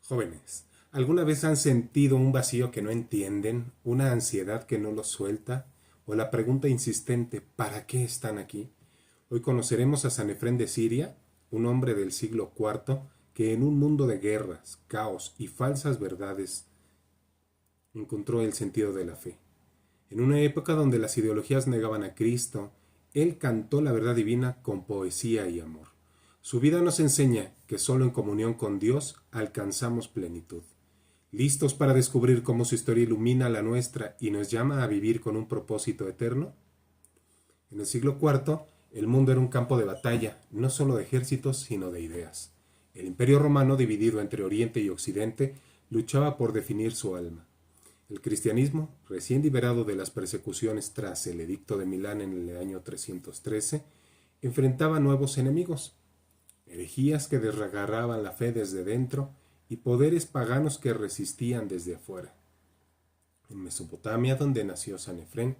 Jóvenes, ¿alguna vez han sentido un vacío que no entienden, una ansiedad que no los suelta, o la pregunta insistente ¿para qué están aquí? Hoy conoceremos a San Efrén de Siria, un hombre del siglo IV que en un mundo de guerras, caos y falsas verdades encontró el sentido de la fe. En una época donde las ideologías negaban a Cristo, él cantó la verdad divina con poesía y amor. Su vida nos enseña que solo en comunión con Dios alcanzamos plenitud. ¿Listos para descubrir cómo su historia ilumina la nuestra y nos llama a vivir con un propósito eterno? En el siglo IV, el mundo era un campo de batalla, no solo de ejércitos, sino de ideas. El Imperio Romano, dividido entre Oriente y Occidente, luchaba por definir su alma. El cristianismo, recién liberado de las persecuciones tras el Edicto de Milán en el año 313, enfrentaba nuevos enemigos, herejías que desgarraban la fe desde dentro y poderes paganos que resistían desde afuera. En Mesopotamia, donde nació San Efrén,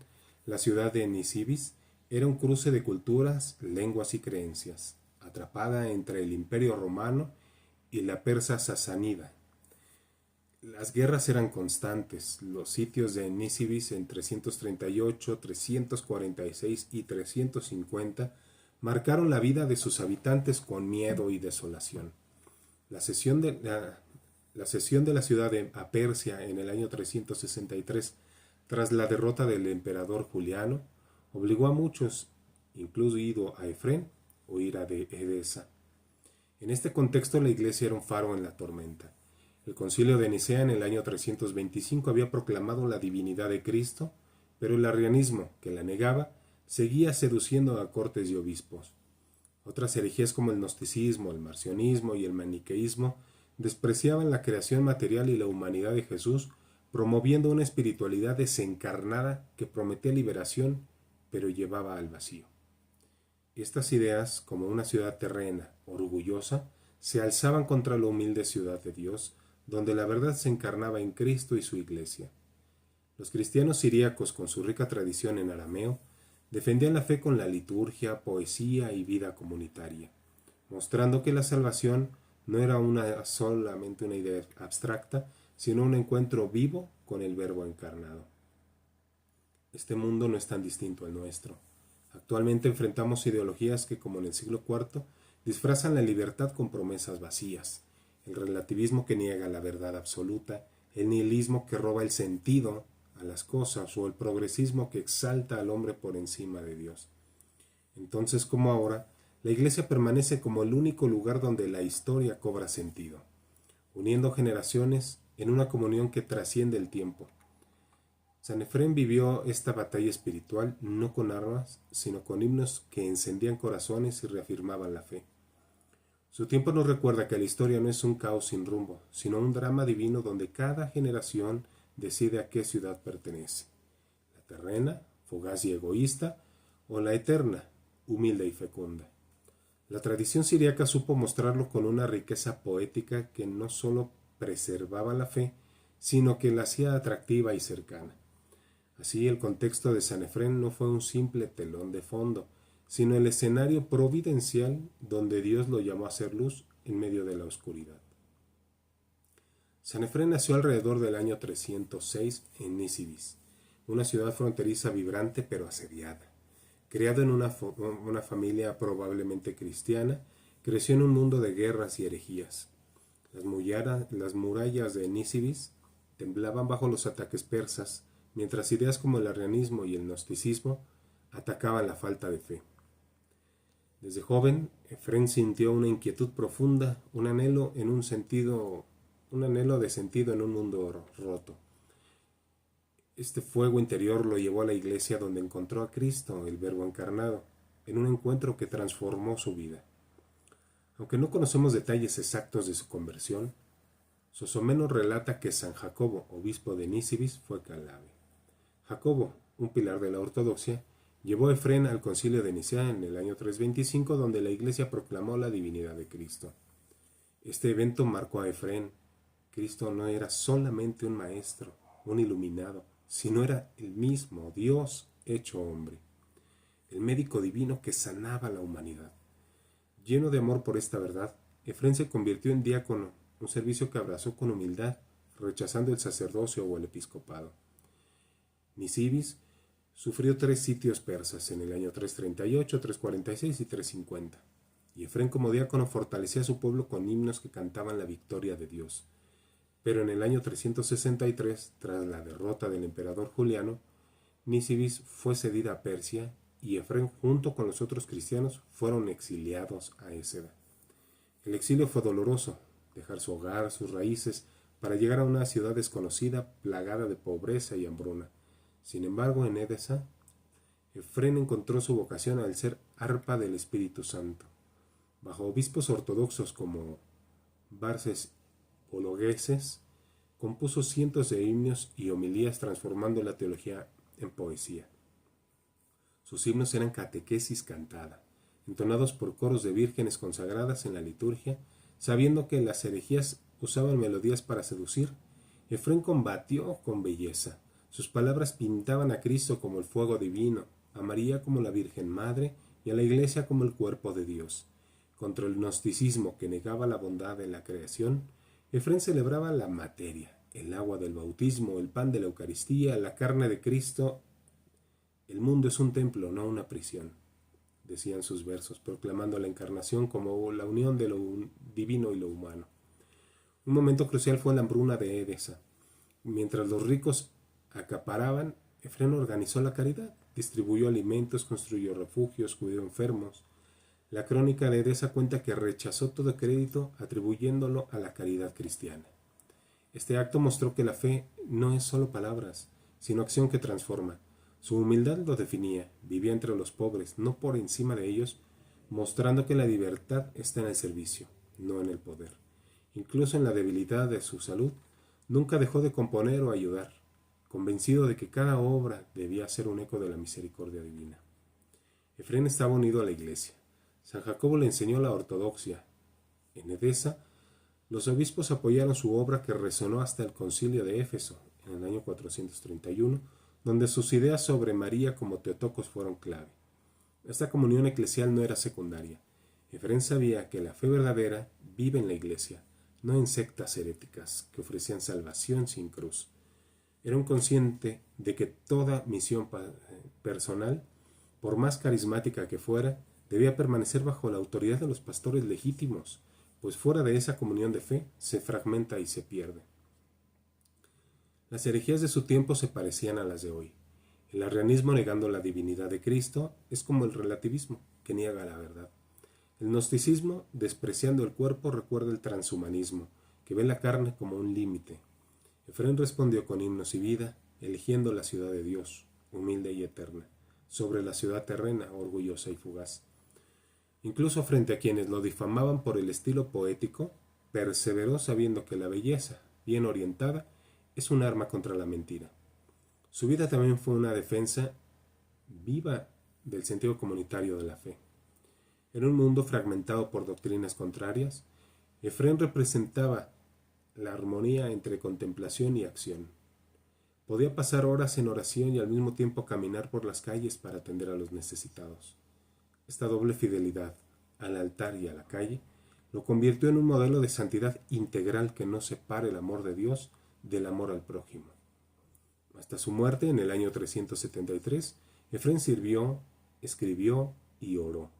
la ciudad de Nisibis era un cruce de culturas, lenguas y creencias, atrapada entre el Imperio Romano y la Persa Sasánida. Las guerras eran constantes. Los sitios de Nisibis en 338, 346 y 350 marcaron la vida de sus habitantes con miedo y desolación. La cesión de la ciudad a Persia en el año 363, tras la derrota del emperador Juliano, obligó a muchos, incluido a Efrén, a huir de Edesa. En este contexto, la iglesia era un faro en la tormenta. El concilio de Nicea en el año 325 había proclamado la divinidad de Cristo, pero el arrianismo, que la negaba, seguía seduciendo a cortes y obispos. Otras herejías como el gnosticismo, el marcionismo y el maniqueísmo despreciaban la creación material y la humanidad de Jesús, promoviendo una espiritualidad desencarnada que prometía liberación, pero llevaba al vacío. Estas ideas, como una ciudad terrena, orgullosa, se alzaban contra la humilde ciudad de Dios, donde la verdad se encarnaba en Cristo y su iglesia. Los cristianos siríacos, con su rica tradición en arameo, defendían la fe con la liturgia, poesía y vida comunitaria, mostrando que la salvación no era solamente una idea abstracta, sino un encuentro vivo con el Verbo encarnado. Este mundo no es tan distinto al nuestro. Actualmente enfrentamos ideologías que, como en el siglo IV, disfrazan la libertad con promesas vacías, el relativismo que niega la verdad absoluta, el nihilismo que roba el sentido a las cosas o el progresismo que exalta al hombre por encima de Dios. Entonces, como ahora, la Iglesia permanece como el único lugar donde la historia cobra sentido, uniendo generaciones en una comunión que trasciende el tiempo. San Efrén vivió esta batalla espiritual no con armas, sino con himnos que encendían corazones y reafirmaban la fe. Su tiempo nos recuerda que la historia no es un caos sin rumbo, sino un drama divino donde cada generación decide a qué ciudad pertenece: la terrena, fugaz y egoísta, o la eterna, humilde y fecunda. La tradición siríaca supo mostrarlo con una riqueza poética que no solo preservaba la fe, sino que la hacía atractiva y cercana. Así, el contexto de San Efrén no fue un simple telón de fondo, sino el escenario providencial donde Dios lo llamó a hacer luz en medio de la oscuridad. San Efrén nació alrededor del año 306 en Nisibis, una ciudad fronteriza vibrante pero asediada. Criado en una familia probablemente cristiana, creció en un mundo de guerras y herejías. Las murallas de Nisibis temblaban bajo los ataques persas, mientras ideas como el arrianismo y el gnosticismo atacaban la falta de fe. Desde joven, Efrén sintió una inquietud profunda, un anhelo de sentido en un mundo roto. Este fuego interior lo llevó a la iglesia, donde encontró a Cristo, el Verbo encarnado, en un encuentro que transformó su vida. Aunque no conocemos detalles exactos de su conversión, Sozomenos relata que San Jacobo, obispo de Nisibis, fue clave. Jacobo, un pilar de la ortodoxia, llevó a Efrén al concilio de Nicea en el año 325, donde la iglesia proclamó la divinidad de Cristo. Este evento marcó a Efrén. Cristo no era solamente un maestro, un iluminado, sino era el mismo Dios hecho hombre, el médico divino que sanaba a la humanidad. Lleno de amor por esta verdad, Efrén se convirtió en diácono, un servicio que abrazó con humildad, rechazando el sacerdocio o el episcopado. Nisibis sufrió 3 sitios persas en el año 338, 346 y 350, y Efrén como diácono fortalecía a su pueblo con himnos que cantaban la victoria de Dios. Pero en el año 363, tras la derrota del emperador Juliano, Nisibis fue cedida a Persia y Efrén junto con los otros cristianos fueron exiliados a Éceda. El exilio fue doloroso, dejar su hogar, sus raíces, para llegar a una ciudad desconocida, plagada de pobreza y hambruna. Sin embargo, en Edesa, Efrén encontró su vocación al ser arpa del Espíritu Santo. Bajo obispos ortodoxos como Barces Ologeses, compuso cientos de himnos y homilías transformando la teología en poesía. Sus himnos eran catequesis cantada, entonados por coros de vírgenes consagradas en la liturgia, sabiendo que las herejías usaban melodías para seducir. Efrén combatió con belleza. Sus palabras pintaban a Cristo como el fuego divino, a María como la Virgen Madre y a la Iglesia como el cuerpo de Dios. Contra el gnosticismo que negaba la bondad de la creación, Efrén celebraba la materia, el agua del bautismo, el pan de la Eucaristía, la carne de Cristo. El mundo es un templo, no una prisión, decían sus versos, proclamando la encarnación como la unión de lo divino y lo humano. Un momento crucial fue la hambruna de Edesa. Mientras los ricos acaparaban, Efrén organizó la caridad, distribuyó alimentos, construyó refugios, cuidó enfermos. La crónica de Edesa cuenta que rechazó todo crédito atribuyéndolo a la caridad cristiana. Este acto mostró que la fe no es solo palabras, sino acción que transforma. Su humildad lo definía, vivía entre los pobres, no por encima de ellos, mostrando que la libertad está en el servicio, no en el poder. Incluso en la debilidad de su salud, nunca dejó de componer o ayudar, convencido de que cada obra debía ser un eco de la misericordia divina. Efrén estaba unido a la Iglesia. San Jacobo le enseñó la ortodoxia. En Edesa, los obispos apoyaron su obra que resonó hasta el concilio de Éfeso, en el año 431, donde sus ideas sobre María como Teotocos fueron clave. Esta comunión eclesial no era secundaria. Efrén sabía que la fe verdadera vive en la Iglesia, no en sectas heréticas que ofrecían salvación sin cruz. Era un consciente de que toda misión personal, por más carismática que fuera, debía permanecer bajo la autoridad de los pastores legítimos, pues fuera de esa comunión de fe se fragmenta y se pierde. Las herejías de su tiempo se parecían a las de hoy. El arrianismo negando la divinidad de Cristo es como el relativismo, que niega la verdad. El gnosticismo, despreciando el cuerpo, recuerda el transhumanismo, que ve la carne como un límite. Efrén respondió con himnos y vida, eligiendo la ciudad de Dios, humilde y eterna, sobre la ciudad terrena, orgullosa y fugaz. Incluso frente a quienes lo difamaban por el estilo poético, perseveró sabiendo que la belleza, bien orientada, es un arma contra la mentira. Su vida también fue una defensa viva del sentido comunitario de la fe. En un mundo fragmentado por doctrinas contrarias, Efrén representaba la armonía entre contemplación y acción. Podía pasar horas en oración y al mismo tiempo caminar por las calles para atender a los necesitados. Esta doble fidelidad al altar y a la calle lo convirtió en un modelo de santidad integral que no separa el amor de Dios del amor al prójimo. Hasta su muerte en el año 373, Efrén sirvió, escribió y oró.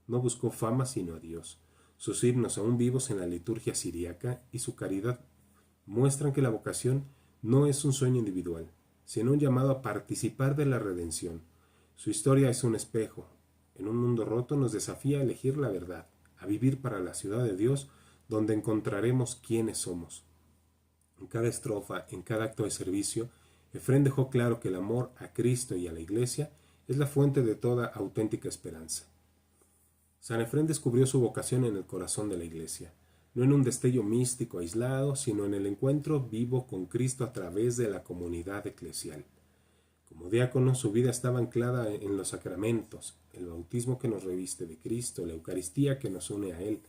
No buscó fama sino a Dios. Sus himnos aún vivos en la liturgia siríaca y su caridad muestran que la vocación no es un sueño individual, sino un llamado a participar de la redención. Su historia es un espejo. En un mundo roto nos desafía a elegir la verdad, a vivir para la ciudad de Dios, donde encontraremos quiénes somos. En cada estrofa, en cada acto de servicio, Efrén dejó claro que el amor a Cristo y a la Iglesia es la fuente de toda auténtica esperanza. San Efrén descubrió su vocación en el corazón de la Iglesia, no en un destello místico aislado, sino en el encuentro vivo con Cristo a través de la comunidad eclesial. Como diácono, su vida estaba anclada en los sacramentos, el bautismo que nos reviste de Cristo, la Eucaristía que nos une a Él,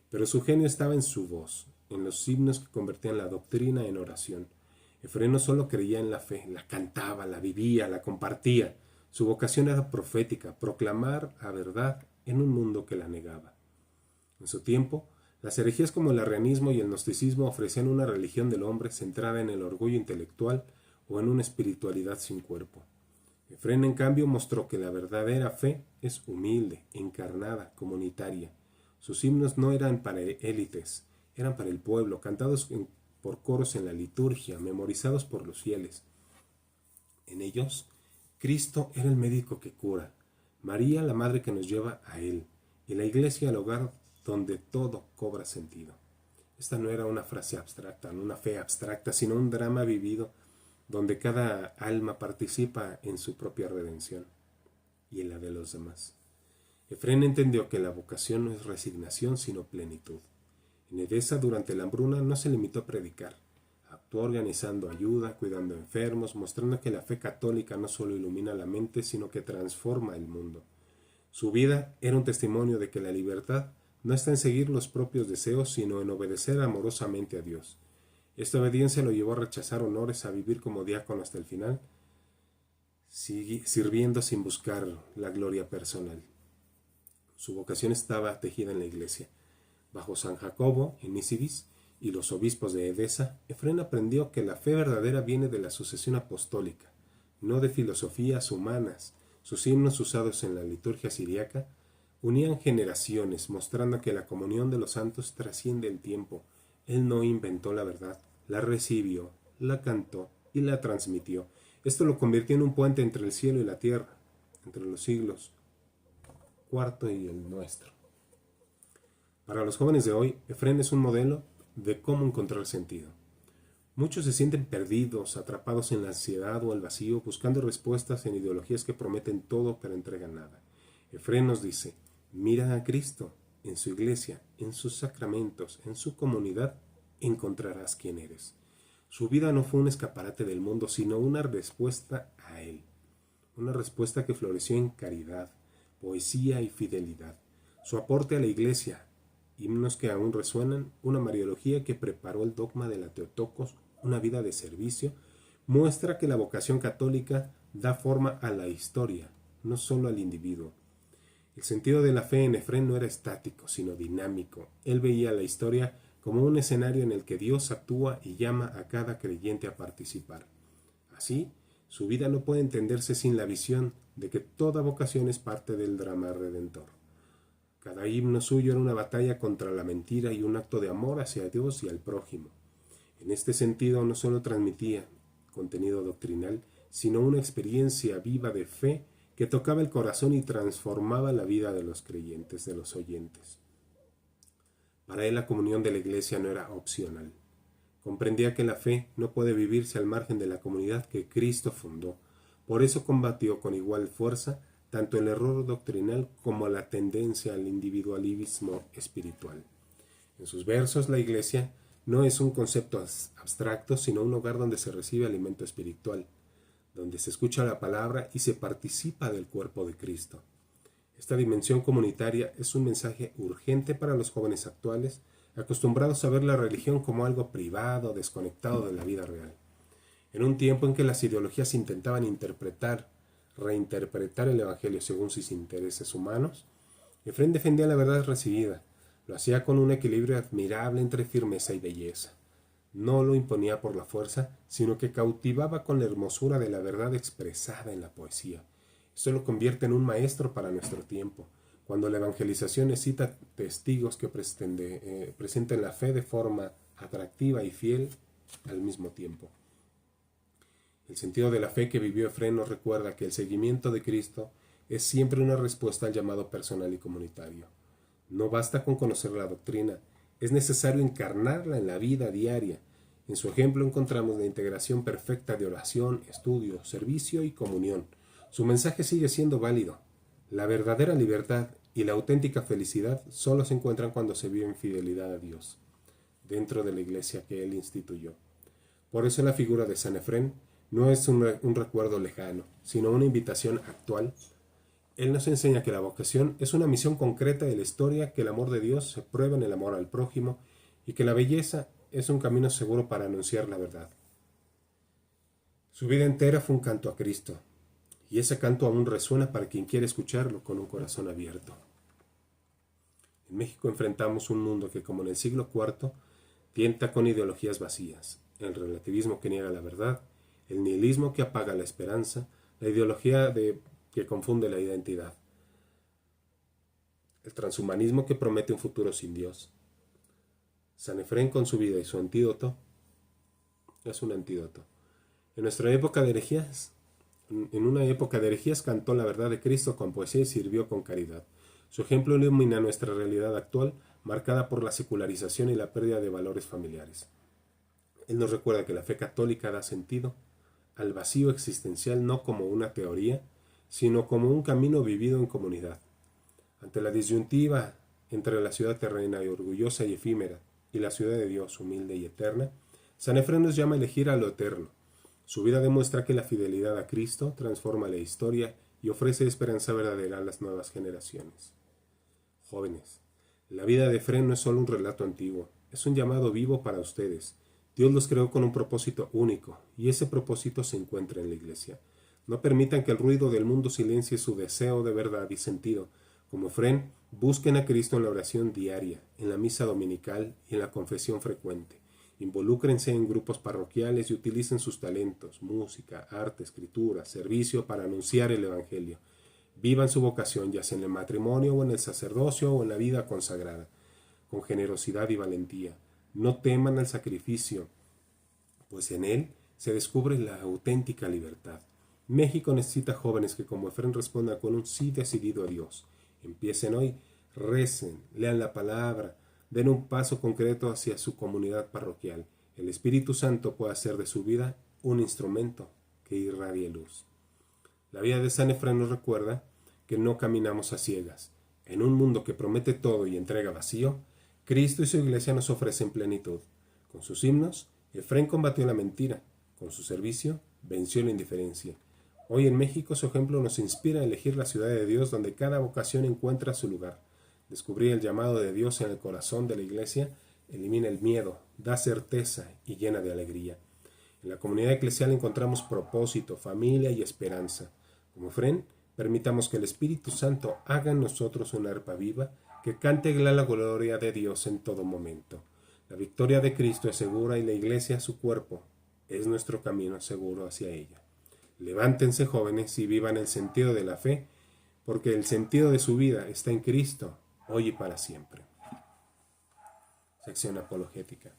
pero su genio estaba en su voz, en los himnos que convertían la doctrina en oración. Efrén no solo creía en la fe, la cantaba, la vivía, la compartía. Su vocación era profética, proclamar la verdad en un mundo que la negaba. En su tiempo, Las herejías como el arrianismo y el gnosticismo ofrecían una religión del hombre centrada en el orgullo intelectual o en una espiritualidad sin cuerpo. Efrén, en cambio, mostró que la verdadera fe es humilde, encarnada, comunitaria. Sus himnos no eran para élites, eran para el pueblo, cantados por coros en la liturgia, memorizados por los fieles. En ellos, Cristo era el médico que cura, María la madre que nos lleva a Él, y la iglesia el hogar donde todo cobra sentido. Esta no era una frase abstracta, no una fe abstracta, sino un drama vivido donde cada alma participa en su propia redención y en la de los demás. Efrén entendió que la vocación no es resignación, sino plenitud. En Edesa, durante la hambruna, no se limitó a predicar. Actuó organizando ayuda, cuidando enfermos, mostrando que la fe católica no solo ilumina la mente, sino que transforma el mundo. Su vida era un testimonio de que la libertad no está en seguir los propios deseos, sino en obedecer amorosamente a Dios. Esta obediencia lo llevó a rechazar honores, a vivir como diácono hasta el final, sirviendo sin buscar la gloria personal. Su vocación estaba tejida en la iglesia. Bajo San Jacobo, en Nisibis, y los obispos de Edesa, Efrén aprendió que la fe verdadera viene de la sucesión apostólica, no de filosofías humanas. Sus himnos usados en la liturgia siriaca unían generaciones, mostrando que la comunión de los santos trasciende el tiempo. Él no inventó la verdad, la recibió, la cantó y la transmitió. Esto lo convirtió en un puente entre el cielo y la tierra, entre los siglos cuarto y el nuestro. Para los jóvenes de hoy, Efrén es un modelo de cómo encontrar sentido. Muchos se sienten perdidos, atrapados en la ansiedad o el vacío, buscando respuestas en ideologías que prometen todo pero entregan nada. Efrén nos dice: mira a Cristo, en su iglesia, en sus sacramentos, en su comunidad, encontrarás quién eres. Su vida no fue un escaparate del mundo, sino una respuesta a Él. Una respuesta que floreció en caridad, poesía y fidelidad. Su aporte a la iglesia, himnos que aún resuenan, una mariología que preparó el dogma de la Teotocos, una vida de servicio, muestra que la vocación católica da forma a la historia, no solo al individuo. El sentido de la fe en Efrén no era estático, sino dinámico. Él veía la historia como un escenario en el que Dios actúa y llama a cada creyente a participar. Así, su vida no puede entenderse sin la visión de que toda vocación es parte del drama redentor. Cada himno suyo era una batalla contra la mentira y un acto de amor hacia Dios y al prójimo. En este sentido, no solo transmitía contenido doctrinal, sino una experiencia viva de fe que tocaba el corazón y transformaba la vida de los creyentes, de los oyentes. Para él la comunión de la iglesia no era opcional. Comprendía que la fe no puede vivirse al margen de la comunidad que Cristo fundó. Por eso combatió con igual fuerza tanto el error doctrinal como la tendencia al individualismo espiritual. En sus versos, la iglesia no es un concepto abstracto, sino un hogar donde se recibe alimento espiritual, donde se escucha la palabra y se participa del cuerpo de Cristo. Esta dimensión comunitaria es un mensaje urgente para los jóvenes actuales, acostumbrados a ver la religión como algo privado, desconectado de la vida real. En un tiempo en que las ideologías intentaban reinterpretar el Evangelio según sus intereses humanos, Efrén defendía la verdad recibida. Lo hacía con un equilibrio admirable entre firmeza y belleza. No lo imponía por la fuerza, sino que cautivaba con la hermosura de la verdad expresada en la poesía. Esto lo convierte en un maestro para nuestro tiempo, cuando la evangelización necesita testigos que presenten la fe de forma atractiva y fiel al mismo tiempo. El sentido de la fe que vivió Efrén nos recuerda que el seguimiento de Cristo es siempre una respuesta al llamado personal y comunitario. No basta con conocer la doctrina, es necesario encarnarla en la vida diaria. En su ejemplo encontramos la integración perfecta de oración, estudio, servicio y comunión. Su mensaje sigue siendo válido. La verdadera libertad y la auténtica felicidad solo se encuentran cuando se vive en fidelidad a Dios, dentro de la iglesia que Él instituyó. Por eso la figura de San Efrén no es un recuerdo lejano, sino una invitación actual. Él nos enseña que la vocación es una misión concreta de la historia, que el amor de Dios se prueba en el amor al prójimo y que la belleza es un camino seguro para anunciar la verdad. Su vida entera fue un canto a Cristo, y ese canto aún resuena para quien quiere escucharlo con un corazón abierto. En México enfrentamos un mundo que, como en el siglo IV, tienta con ideologías vacías, el relativismo que niega la verdad, el nihilismo que apaga la esperanza, la ideología que confunde la identidad, el transhumanismo que promete un futuro sin Dios. Sanefrén, con su vida y su antídoto, es un antídoto. En nuestra época de herejías, en una época de herejías, cantó la verdad de Cristo con poesía y sirvió con caridad. Su ejemplo ilumina nuestra realidad actual, marcada por la secularización y la pérdida de valores familiares. Él nos recuerda que la fe católica da sentido al vacío existencial no como una teoría, sino como un camino vivido en comunidad. Ante la disyuntiva entre la ciudad terrena y orgullosa y efímera y la ciudad de Dios humilde y eterna, Sanefrén nos llama a elegir a lo eterno. Su vida demuestra que la fidelidad a Cristo transforma la historia y ofrece esperanza verdadera a las nuevas generaciones. Jóvenes, la vida de Efrén no es solo un relato antiguo, es un llamado vivo para ustedes. Dios los creó con un propósito único, y ese propósito se encuentra en la Iglesia. No permitan que el ruido del mundo silencie su deseo de verdad y sentido. Como Efrén, busquen a Cristo en la oración diaria, en la misa dominical y en la confesión frecuente. Involúcrense en grupos parroquiales y utilicen sus talentos, música, arte, escritura, servicio para anunciar el Evangelio. Vivan su vocación, ya sea en el matrimonio o en el sacerdocio o en la vida consagrada, con generosidad y valentía. No teman al sacrificio, pues en él se descubre la auténtica libertad. México necesita jóvenes que como Efrén respondan con un sí decidido a Dios. Empiecen hoy, recen, lean la palabra, den un paso concreto hacia su comunidad parroquial. El Espíritu Santo puede hacer de su vida un instrumento que irradie luz. La vida de San Efrén nos recuerda que no caminamos a ciegas. En un mundo que promete todo y entrega vacío, Cristo y su Iglesia nos ofrecen plenitud. Con sus himnos, Efrén combatió la mentira. Con su servicio, venció la indiferencia. Hoy en México su ejemplo nos inspira a elegir la ciudad de Dios donde cada vocación encuentra su lugar. Descubrir el llamado de Dios en el corazón de la Iglesia elimina el miedo, da certeza y llena de alegría. En la comunidad eclesial encontramos propósito, familia y esperanza. Como Efrén, permitamos que el Espíritu Santo haga en nosotros una arpa viva que cante la gloria de Dios en todo momento. La victoria de Cristo es segura y la Iglesia, su cuerpo, es nuestro camino seguro hacia ella. Levántense, jóvenes, y vivan el sentido de la fe, porque el sentido de su vida está en Cristo, hoy y para siempre. Sección apologética.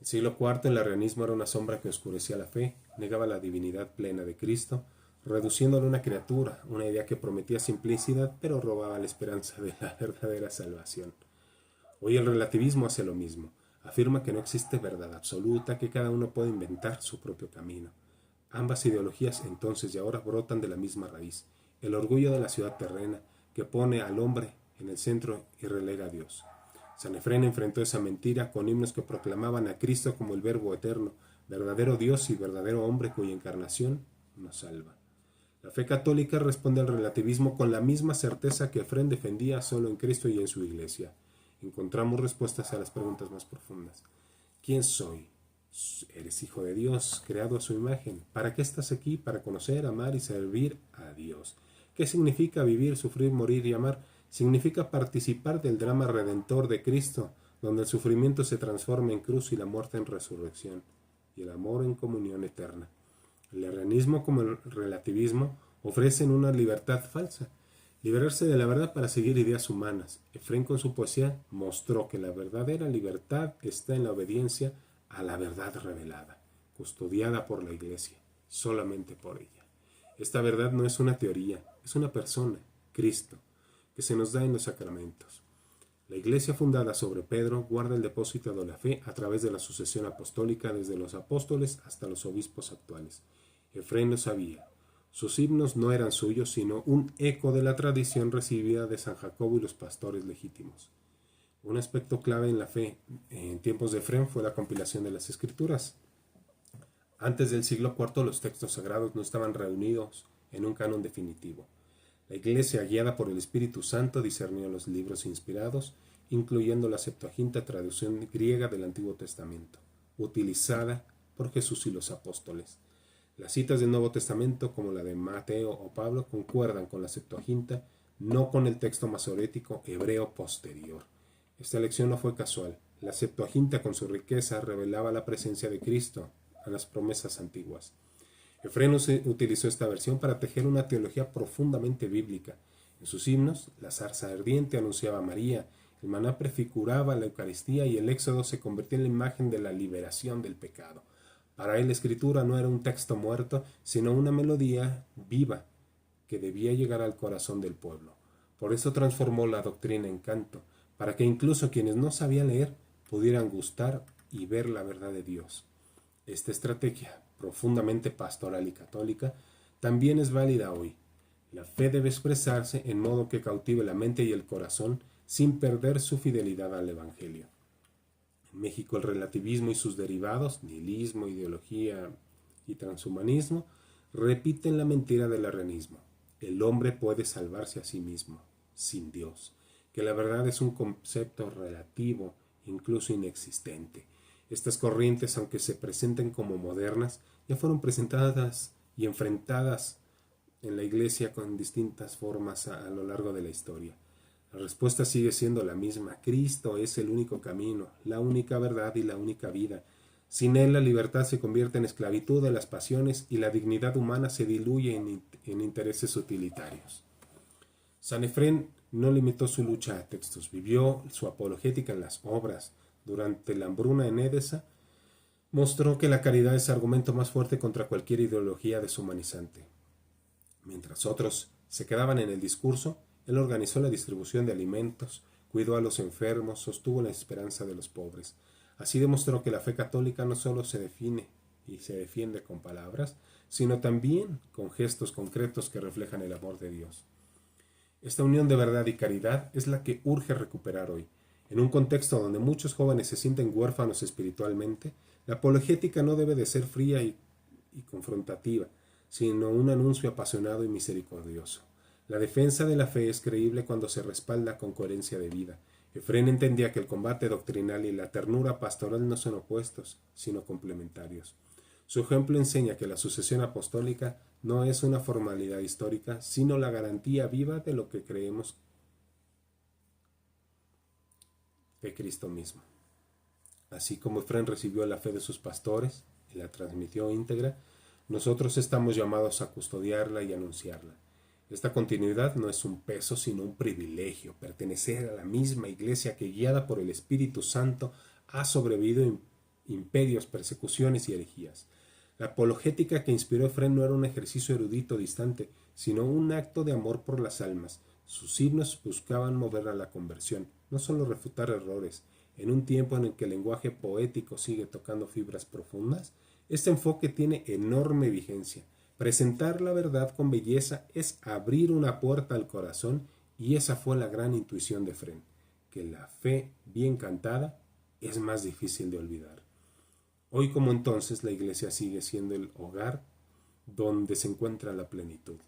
El siglo IV, el arrianismo era una sombra que oscurecía la fe, negaba la divinidad plena de Cristo, reduciéndolo a una criatura, una idea que prometía simplicidad, pero robaba la esperanza de la verdadera salvación. Hoy el relativismo hace lo mismo. Afirma que no existe verdad absoluta, que cada uno puede inventar su propio camino. Ambas ideologías entonces y ahora brotan de la misma raíz, el orgullo de la ciudad terrena, que pone al hombre en el centro y relega a Dios. Sanefrén enfrentó esa mentira con himnos que proclamaban a Cristo como el Verbo eterno, verdadero Dios y verdadero hombre cuya encarnación nos salva. La fe católica responde al relativismo con la misma certeza que Efrén defendía solo en Cristo y en su Iglesia. Encontramos respuestas a las preguntas más profundas. ¿Quién soy? Eres hijo de Dios, creado a su imagen. ¿Para qué estás aquí? Para conocer, amar y servir a Dios. ¿Qué significa vivir, sufrir, morir y amar? Significa participar del drama redentor de Cristo, donde el sufrimiento se transforma en cruz y la muerte en resurrección, y el amor en comunión eterna. El arrianismo como el relativismo ofrecen una libertad falsa, liberarse de la verdad para seguir ideas humanas. Efrén con su poesía mostró que la verdadera libertad está en la obediencia a la verdad revelada, custodiada por la Iglesia, solamente por ella. Esta verdad no es una teoría, es una persona, Cristo, que se nos da en los sacramentos. La Iglesia fundada sobre Pedro guarda el depósito de la fe a través de la sucesión apostólica desde los apóstoles hasta los obispos actuales. Efrén lo sabía. Sus himnos no eran suyos, sino un eco de la tradición recibida de San Jacobo y los pastores legítimos. Un aspecto clave en la fe en tiempos de Efrén fue la compilación de las Escrituras. Antes del siglo IV los textos sagrados no estaban reunidos en un canon definitivo. La Iglesia, guiada por el Espíritu Santo, discernió los libros inspirados, incluyendo la Septuaginta, traducción griega del Antiguo Testamento, utilizada por Jesús y los apóstoles. Las citas del Nuevo Testamento, como la de Mateo o Pablo, concuerdan con la Septuaginta, no con el texto masorético hebreo posterior. Esta elección no fue casual. La Septuaginta, con su riqueza, revelaba la presencia de Cristo a las promesas antiguas. Efrén utilizó esta versión para tejer una teología profundamente bíblica. En sus himnos, la zarza ardiente anunciaba a María, el maná prefiguraba la Eucaristía y el Éxodo se convirtió en la imagen de la liberación del pecado. Para él la Escritura no era un texto muerto, sino una melodía viva que debía llegar al corazón del pueblo. Por eso transformó la doctrina en canto, para que incluso quienes no sabían leer pudieran gustar y ver la verdad de Dios. Esta estrategia, profundamente pastoral y católica, también es válida hoy. La fe debe expresarse en modo que cautive la mente y el corazón sin perder su fidelidad al Evangelio. En México el relativismo y sus derivados, nihilismo, ideología y transhumanismo, repiten la mentira del arrianismo. El hombre puede salvarse a sí mismo, sin Dios, que la verdad es un concepto relativo, incluso inexistente. Estas corrientes, aunque se presenten como modernas, ya fueron presentadas y enfrentadas en la Iglesia con distintas formas a lo largo de la historia. La respuesta sigue siendo la misma. Cristo es el único camino, la única verdad y la única vida. Sin Él la libertad se convierte en esclavitud de las pasiones y la dignidad humana se diluye en intereses utilitarios. San Efrén no limitó su lucha a textos, vivió su apologética en las obras. Durante la hambruna en Édesa, mostró que la caridad es argumento más fuerte contra cualquier ideología deshumanizante. Mientras otros se quedaban en el discurso, él organizó la distribución de alimentos, cuidó a los enfermos, sostuvo la esperanza de los pobres. Así demostró que la fe católica no solo se define y se defiende con palabras, sino también con gestos concretos que reflejan el amor de Dios. Esta unión de verdad y caridad es la que urge recuperar hoy. En un contexto donde muchos jóvenes se sienten huérfanos espiritualmente, la apologética no debe de ser fría y confrontativa, sino un anuncio apasionado y misericordioso. La defensa de la fe es creíble cuando se respalda con coherencia de vida. Efrén entendía que el combate doctrinal y la ternura pastoral no son opuestos, sino complementarios. Su ejemplo enseña que la sucesión apostólica no es una formalidad histórica, sino la garantía viva de lo que creemos de Cristo mismo. Así como Efrén recibió la fe de sus pastores y la transmitió íntegra, nosotros estamos llamados a custodiarla y anunciarla. Esta continuidad no es un peso, sino un privilegio, pertenecer a la misma iglesia que, guiada por el Espíritu Santo, ha sobrevivido imperios, persecuciones y herejías. La apologética que inspiró Efrén no era un ejercicio erudito distante, sino un acto de amor por las almas. Sus himnos buscaban mover a la conversión, no solo refutar errores. En un tiempo en el que el lenguaje poético sigue tocando fibras profundas, este enfoque tiene enorme vigencia. Presentar la verdad con belleza es abrir una puerta al corazón, y esa fue la gran intuición de Efrén, que la fe bien cantada es más difícil de olvidar. Hoy como entonces la iglesia sigue siendo el hogar donde se encuentra la plenitud.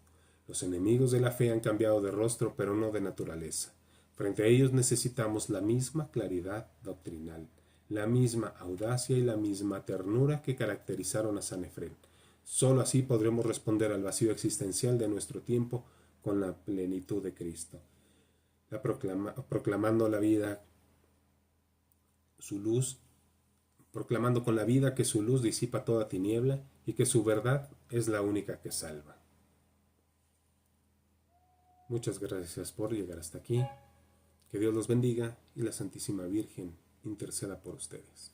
Los enemigos de la fe han cambiado de rostro, pero no de naturaleza. Frente a ellos necesitamos la misma claridad doctrinal, la misma audacia y la misma ternura que caracterizaron a San Efrén. Solo así podremos responder al vacío existencial de nuestro tiempo con la plenitud de Cristo. Proclamando la vida, su luz, proclamando con la vida que su luz disipa toda tiniebla y que su verdad es la única que salva. Muchas gracias por llegar hasta aquí. Que Dios los bendiga y la Santísima Virgen interceda por ustedes.